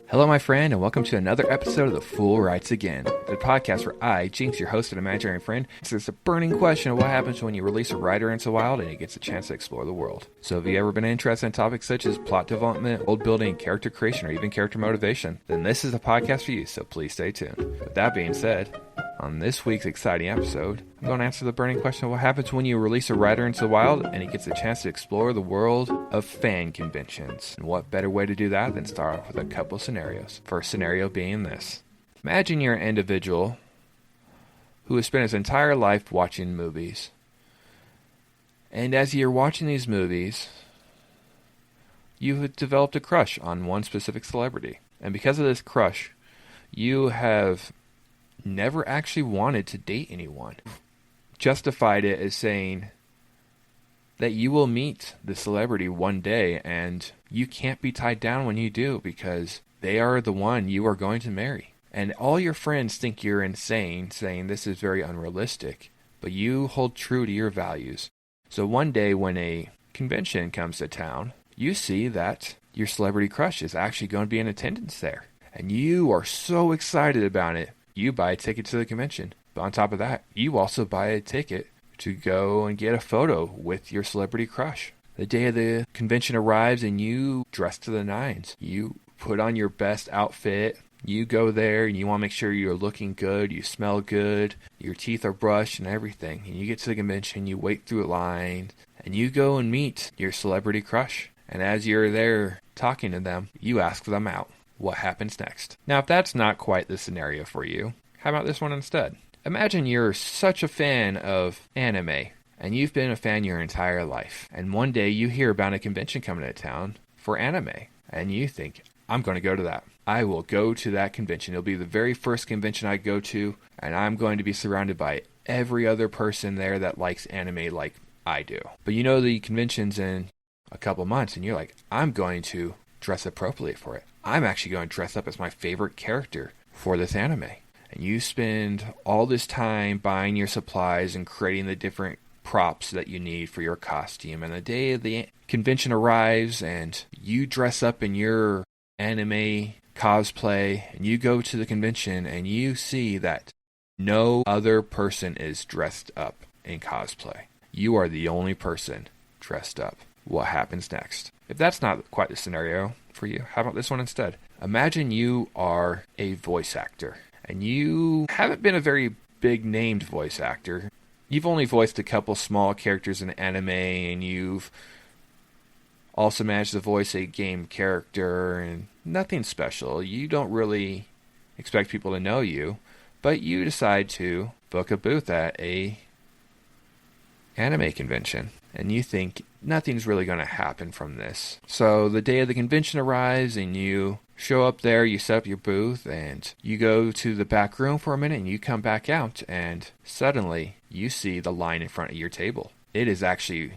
Hello, my friend, and welcome to another episode of The Fool Writes Again, the podcast where I, Jinx, your host and imaginary friend, answers the burning question of what happens when you release a writer into the wild and he gets a chance to explore the world. So have you ever been interested in topics such as plot development, world building, character creation, or even character motivation? Then this is the podcast for you, so please stay tuned. With that being said, on this week's exciting episode, I'm going to answer the burning question of what happens when you release a writer into the wild and he gets a chance to explore the world of fan conventions. And what better way to do that than start off with a couple scenarios. First scenario being this. Imagine you're an individual who has spent his entire life watching movies. And as you're watching these movies, you have developed a crush on one specific celebrity. And because of this crush, you have never actually wanted to date anyone. Justified it as saying that you will meet the celebrity one day and you can't be tied down when you do because they are the one you are going to marry. And all your friends think you're insane, saying this is very unrealistic, but you hold true to your values. So one day when a convention comes to town, you see that your celebrity crush is actually going to be in attendance there. And you are so excited about it. You buy a ticket to the convention. But on top of that, you also buy a ticket to go and get a photo with your celebrity crush. The day of the convention arrives and you dress to the nines. You put on your best outfit. You go there and you want to make sure you're looking good, you smell good, your teeth are brushed and everything. And you get to the convention, you wait through a line, and you go and meet your celebrity crush. And as you're there talking to them, you ask them out. What happens next? Now, if that's not quite the scenario for you, how about this one instead? Imagine you're such a fan of anime, and you've been a fan your entire life, and one day you hear about a convention coming to town for anime, and you think, I'm going to go to that. I will go to that convention. It'll be the very first convention I go to, and I'm going to be surrounded by every other person there that likes anime like I do. But you know the convention's in a couple months, and you're like, I'm going to dress appropriately for it. I'm actually going to dress up as my favorite character for this anime. And you spend all this time buying your supplies and creating the different props that you need for your costume. And the day of the convention arrives and you dress up in your anime cosplay and you go to the convention and you see that no other person is dressed up in cosplay. You are the only person dressed up. What happens next? If that's not quite the scenario for you, how about this one instead? Imagine you are a voice actor, and you haven't been a very big named voice actor. You've only voiced a couple small characters in anime, and you've also managed to voice a game character, and nothing special. You don't really expect people to know you, but you decide to book a booth at a anime convention, and you think nothing's really going to happen from this. So the day of the convention arrives and you show up there, you set up your booth, and you go to the back room for a minute and you come back out, and suddenly you see the line in front of your table. It is actually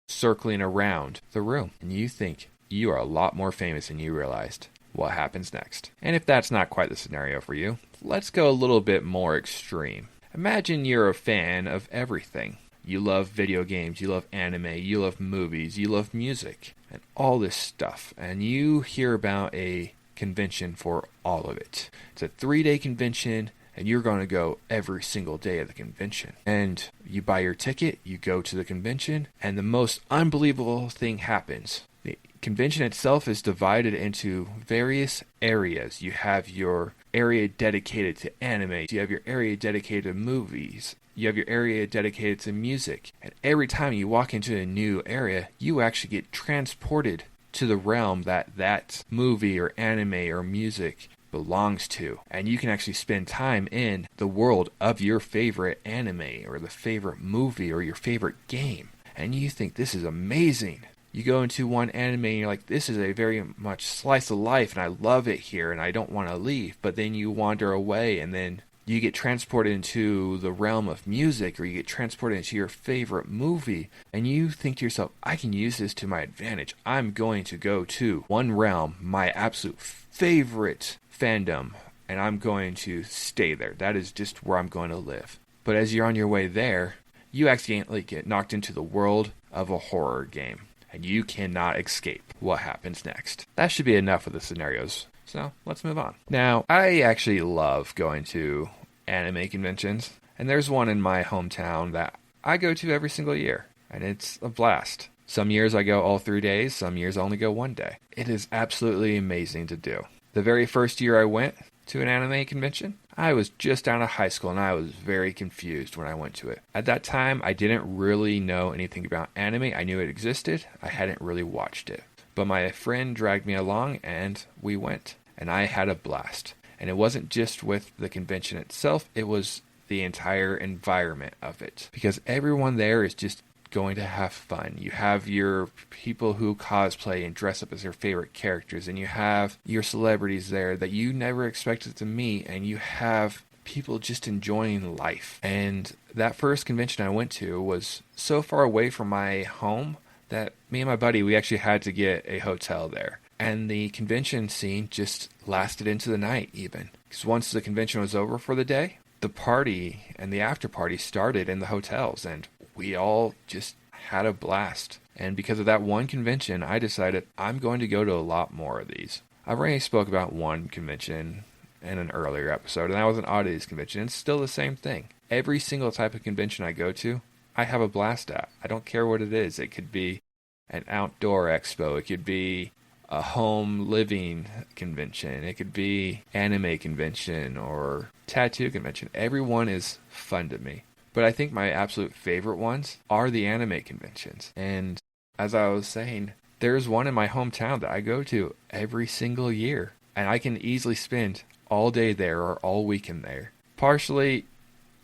circling around the room, and you think you are a lot more famous than you realized. What happens next? And if that's not quite the scenario for you, let's go a little bit more extreme. Imagine you're a fan of everything. You love video games, you love anime, you love movies, you love music, and all this stuff. And you hear about a convention for all of it. It's a 3-day convention, and you're going to go every single day of the convention. And you buy your ticket, you go to the convention, and the most unbelievable thing happens. The convention itself is divided into various areas. You have your area dedicated to anime, you have your area dedicated to movies, you have your area dedicated to music, and every time you walk into a new area, you actually get transported to the realm that movie or anime or music belongs to. And you can actually spend time in the world of your favorite anime or the favorite movie or your favorite game. And you think this is amazing. You go into one anime and you're like, this is a very much slice of life and I love it here and I don't want to leave. But then you wander away and then you get transported into the realm of music, or you get transported into your favorite movie, and you think to yourself, I can use this to my advantage. I'm going to go to one realm, my absolute favorite fandom, and I'm going to stay there. That is just where I'm going to live. But as you're on your way there, you accidentally get knocked into the world of a horror game. and you cannot escape what happens next. That should be enough of the scenarios. So let's move on. Now, I actually love going to anime conventions, and there's one in my hometown that I go to every single year, and it's a blast. Some years I go all 3 days, some years I only go 1 day. It is absolutely amazing to do. The very first year I went to an anime convention, I was just out of high school and I was very confused when I went to it. At that time, I didn't really know anything about anime. I knew it existed. I hadn't really watched it. But my friend dragged me along and we went, and I had a blast. And it wasn't just with the convention itself, it was the entire environment of it. Because everyone there is just going to have fun. You have your people who cosplay and dress up as their favorite characters, and you have your celebrities there that you never expected to meet, and you have people just enjoying life. And that first convention I went to was so far away from my home that me and my buddy, we actually had to get a hotel there. And the convention scene just lasted into the night even. Because once the convention was over for the day, the party and the after party started in the hotels, and we all just had a blast. And because of that one convention, I decided I'm going to go to a lot more of these. I've already spoke about one convention in an earlier episode, and that was an oddities convention. It's still the same thing. Every single type of convention I go to, I have a blast at. I don't care what it is. It could be an outdoor expo. It could be a home living convention. It could be anime convention or tattoo convention. Everyone is fun to me. But I think my absolute favorite ones are the anime conventions. And as I was saying, there's one in my hometown that I go to every single year. And I can easily spend all day there or all weekend there. Partially,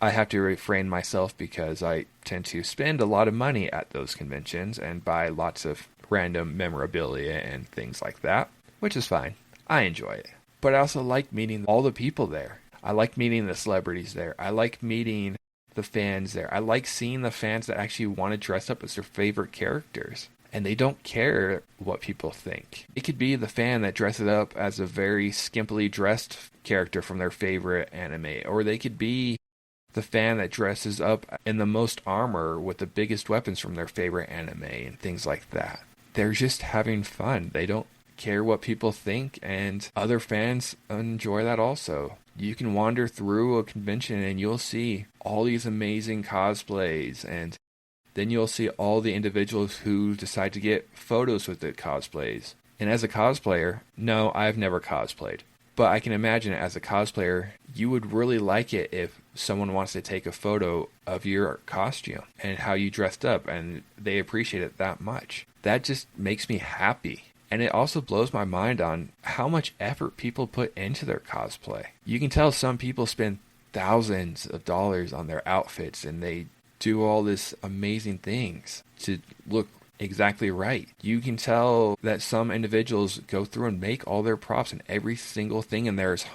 I have to refrain myself because I tend to spend a lot of money at those conventions and buy lots of random memorabilia and things like that, which is fine. I enjoy it. But I also like meeting all the people there. I like meeting the celebrities there. I like meeting the fans there. I like seeing the fans that actually want to dress up as their favorite characters. And they don't care what people think. It could be the fan that dresses up as a very skimpily dressed character from their favorite anime. Or they could be the fan that dresses up in the most armor with the biggest weapons from their favorite anime and things like that. They're just having fun. They don't care what people think, and other fans enjoy that also. You can wander through a convention and you'll see all these amazing cosplays, and then you'll see all the individuals who decide to get photos with the cosplays. And as a cosplayer, no, I've never cosplayed. But I can imagine as a cosplayer, you would really like it if someone wants to take a photo of your costume and how you dressed up, and they appreciate it that much. That just makes me happy. And it also blows my mind on how much effort people put into their cosplay. You can tell some people spend thousands of dollars on their outfits, and they do all this amazing things to look exactly right. You can tell that some individuals go through and make all their props, and every single thing in there is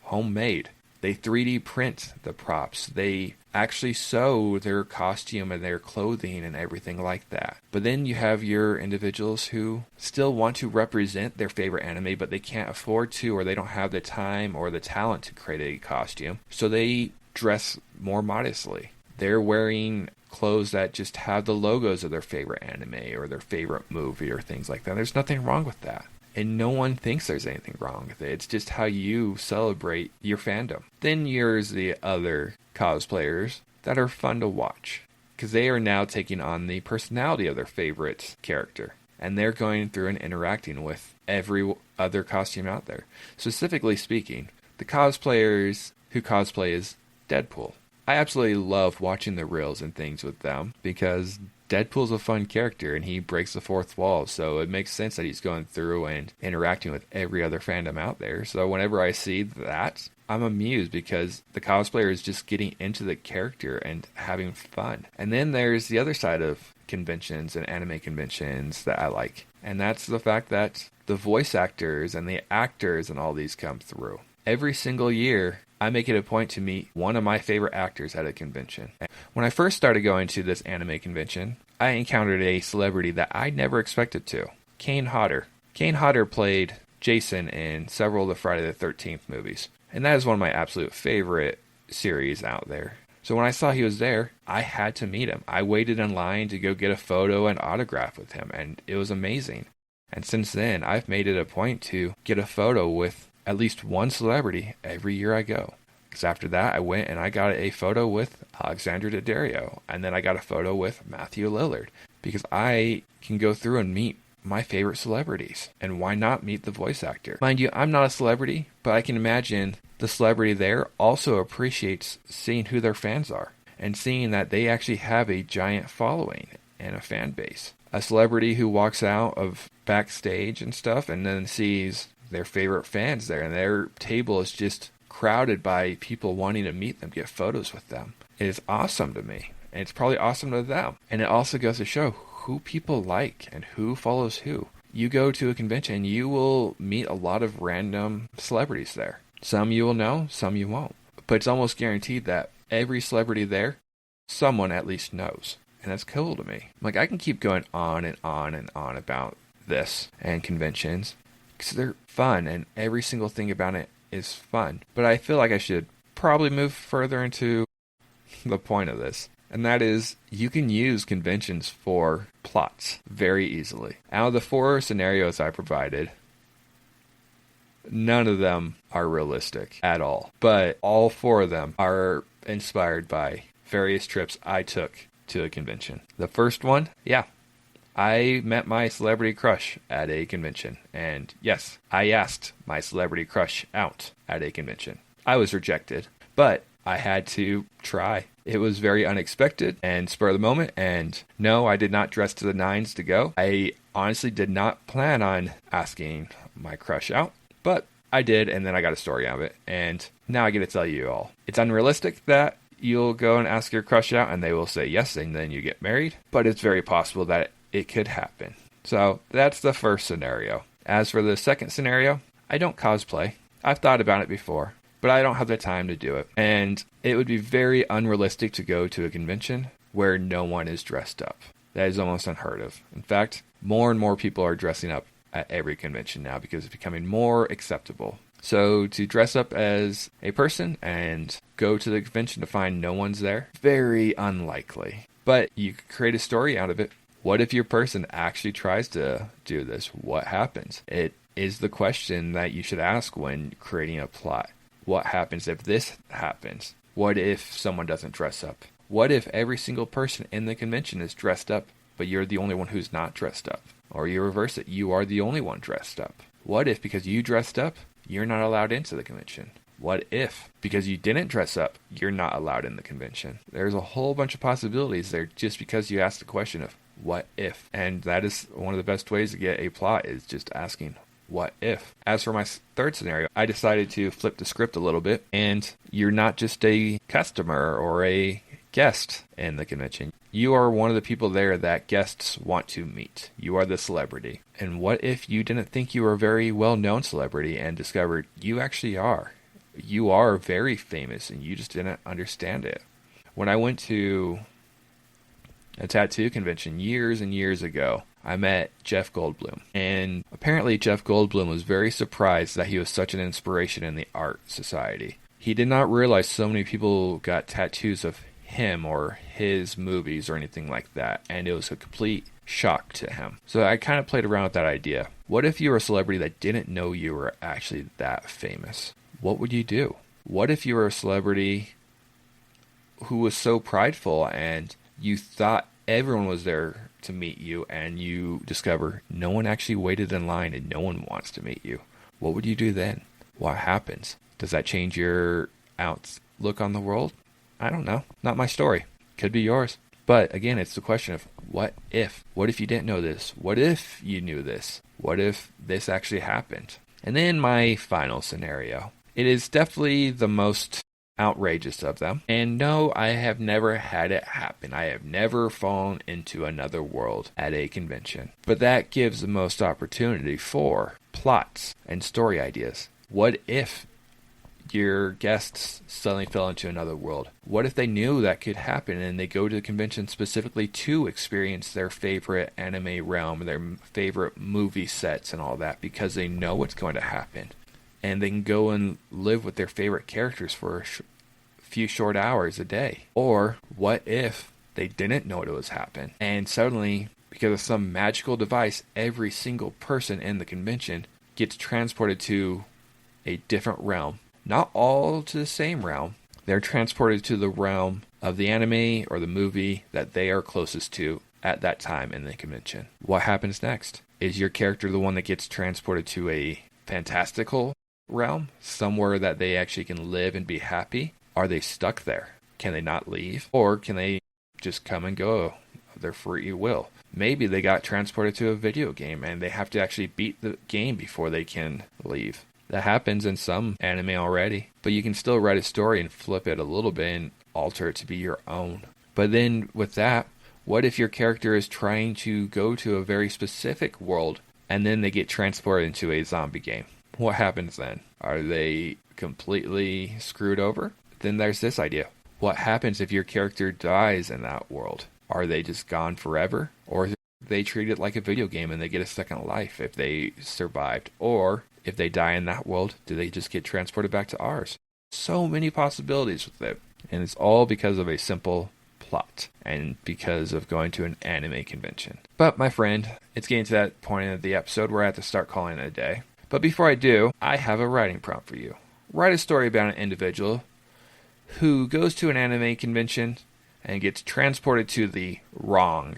homemade. They 3D print the props. They actually sew their costume and their clothing and everything like that. But then you have your individuals who still want to represent their favorite anime, but they can't afford to, or they don't have the time or the talent to create a costume. So they dress more modestly. They're wearing clothes that just have the logos of their favorite anime or their favorite movie or things like that. There's nothing wrong with that. And no one thinks there's anything wrong with it. It's just how you celebrate your fandom. Then there's the other cosplayers that are fun to watch, because they are now taking on the personality of their favorite character. And they're going through and interacting with every other costume out there. Specifically speaking, the cosplayers who cosplay as Deadpool. I absolutely love watching the reels and things with them, because Deadpool's a fun character and he breaks the fourth wall, so it makes sense that he's going through and interacting with every other fandom out there. So whenever I see that, I'm amused because the cosplayer is just getting into the character and having fun. And then there's the other side of conventions and anime conventions that I like, and that's the fact that the voice actors and the actors and all these come through. Every single year, I make it a point to meet one of my favorite actors at a convention. When I first started going to this anime convention, I encountered a celebrity that I never expected to. Kane Hodder. Kane Hodder played Jason in several of the Friday the 13th movies, and that is one of my absolute favorite series out there. So when I saw he was there, I had to meet him. I waited in line to go get a photo and autograph with him, and it was amazing. And since then, I've made it a point to get a photo with at least one celebrity every year I go. Because after that, I went and I got a photo with Alexandra Daddario, and then I got a photo with Matthew Lillard, because I can go through and meet my favorite celebrities. And why not meet the voice actor? Mind you, I'm not a celebrity, but I can imagine the celebrity there also appreciates seeing who their fans are and seeing that they actually have a giant following and a fan base. A celebrity who walks out of backstage and stuff and then sees their favorite fans there, and their table is just crowded by people wanting to meet them, get photos with them. It is awesome to me, and it's probably awesome to them. And it also goes to show who people like and who follows who. You go to a convention, you will meet a lot of random celebrities there. Some you will know, some you won't. But it's almost guaranteed that every celebrity there, someone at least knows. And that's cool to me. Like, I can keep going on and on and on about this and conventions, because they're fun, and every single thing about it is fun. But I feel like I should probably move further into the point of this. And that is, you can use conventions for plots very easily. Out of the 4 scenarios I provided, none of them are realistic at all. But all 4 of them are inspired by various trips I took to a convention. The first one, I met my celebrity crush at a convention. And yes, I asked my celebrity crush out at a convention. I was rejected, but I had to try. It was very unexpected and spur of the moment, and no, I did not dress to the nines to go. I honestly did not plan on asking my crush out, but I did, and then I got a story out of it, and now I get to tell you all. It's unrealistic that you'll go and ask your crush out and they will say yes, and then you get married, but it's very possible that it could happen. So that's the first scenario. As for the second scenario, I don't cosplay. I've thought about it before, but I don't have the time to do it. And it would be very unrealistic to go to a convention where no one is dressed up. That is almost unheard of. In fact, more and more people are dressing up at every convention now because it's becoming more acceptable. So to dress up as a person and go to the convention to find no one's there, very unlikely. But you could create a story out of it. What if your person actually tries to do this? What happens? It is the question that you should ask when creating a plot. What happens if this happens? What if someone doesn't dress up? What if every single person in the convention is dressed up, but you're the only one who's not dressed up? Or you reverse it, you are the only one dressed up. What if because you dressed up, you're not allowed into the convention? What if because you didn't dress up, you're not allowed in the convention? There's a whole bunch of possibilities there just because you asked the question of what if. And that is one of the best ways to get a plot, is just asking what if. As for my third scenario, I decided to flip the script a little bit, and you're not just a customer or a guest in the convention. You are one of the people there that guests want to meet. You are the celebrity. And what if you didn't think you were a very well-known celebrity and discovered you actually are? You are very famous and you just didn't understand it. When I went to a tattoo convention years and years ago, I met Jeff Goldblum. And apparently Jeff Goldblum was very surprised that he was such an inspiration in the art society. He did not realize so many people got tattoos of him or his movies or anything like that. And it was a complete shock to him. So I kind of played around with that idea. What if you were a celebrity that didn't know you were actually that famous? What would you do? What if you were a celebrity who was so prideful and you thought everyone was there to meet you, and you discover no one actually waited in line and no one wants to meet you? What would you do then? What happens? Does that change your outlook on the world? I don't know. Not my story. Could be yours. But again, it's the question of what if? What if you didn't know this? What if you knew this? What if this actually happened? And then my final scenario. It is definitely the most outrageous of them. And no, I have never had it happen. I have never fallen into another world at a convention. But that gives the most opportunity for plots and story ideas. What if your guests suddenly fell into another world? What if they knew that could happen and they go to the convention specifically to experience their favorite anime realm, their favorite movie sets and all that, because they know what's going to happen? And they can go and live with their favorite characters for a few short hours a day? Or what if they didn't know it was happening, and suddenly, because of some magical device, every single person in the convention gets transported to a different realm? Not all to the same realm. They're transported to the realm of the anime or the movie that they are closest to at that time in the convention. What happens next? Is your character the one that gets transported to a fantastical realm, somewhere that they actually can live and be happy? Are they stuck there? Can they not leave? Or can they just come and go of their free will? Maybe they got transported to a video game and they have to actually beat the game before they can leave. That happens in some anime already, but you can still write a story and flip it a little bit and alter it to be your own. But then with that, what if your character is trying to go to a very specific world and then they get transported into a zombie game? What happens then? Are they completely screwed over? Then there's this idea. What happens if your character dies in that world? Are they just gone forever? Or they treat it like a video game and they get a second life if they survived? Or if they die in that world, do they just get transported back to ours? So many possibilities with it. And it's all because of a simple plot and because of going to an anime convention. But my friend, it's getting to that point of the episode where I have to start calling it a day. But before I do, I have a writing prompt for you. Write a story about an individual who goes to an anime convention and gets transported to the wrong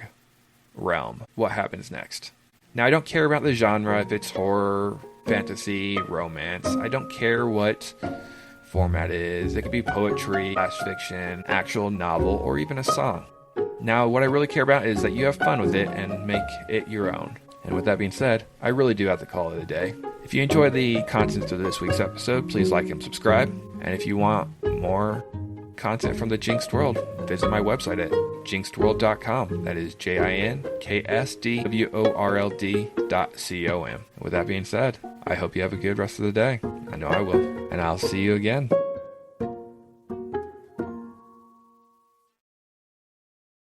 realm. What happens next? Now, I don't care about the genre, if it's horror, fantasy, romance. I don't care what format it is. It could be poetry, flash fiction, actual novel, or even a song. Now, what I really care about is that you have fun with it and make it your own. And with that being said, I really do have to call it a day. If you enjoyed the content of this week's episode, please like and subscribe. And if you want more content from the Jinks'd world, visit my website at jinxedworld.com. That is JINKSDWORLD.com. With that being said, I hope you have a good rest of the day. I know I will. And I'll see you again.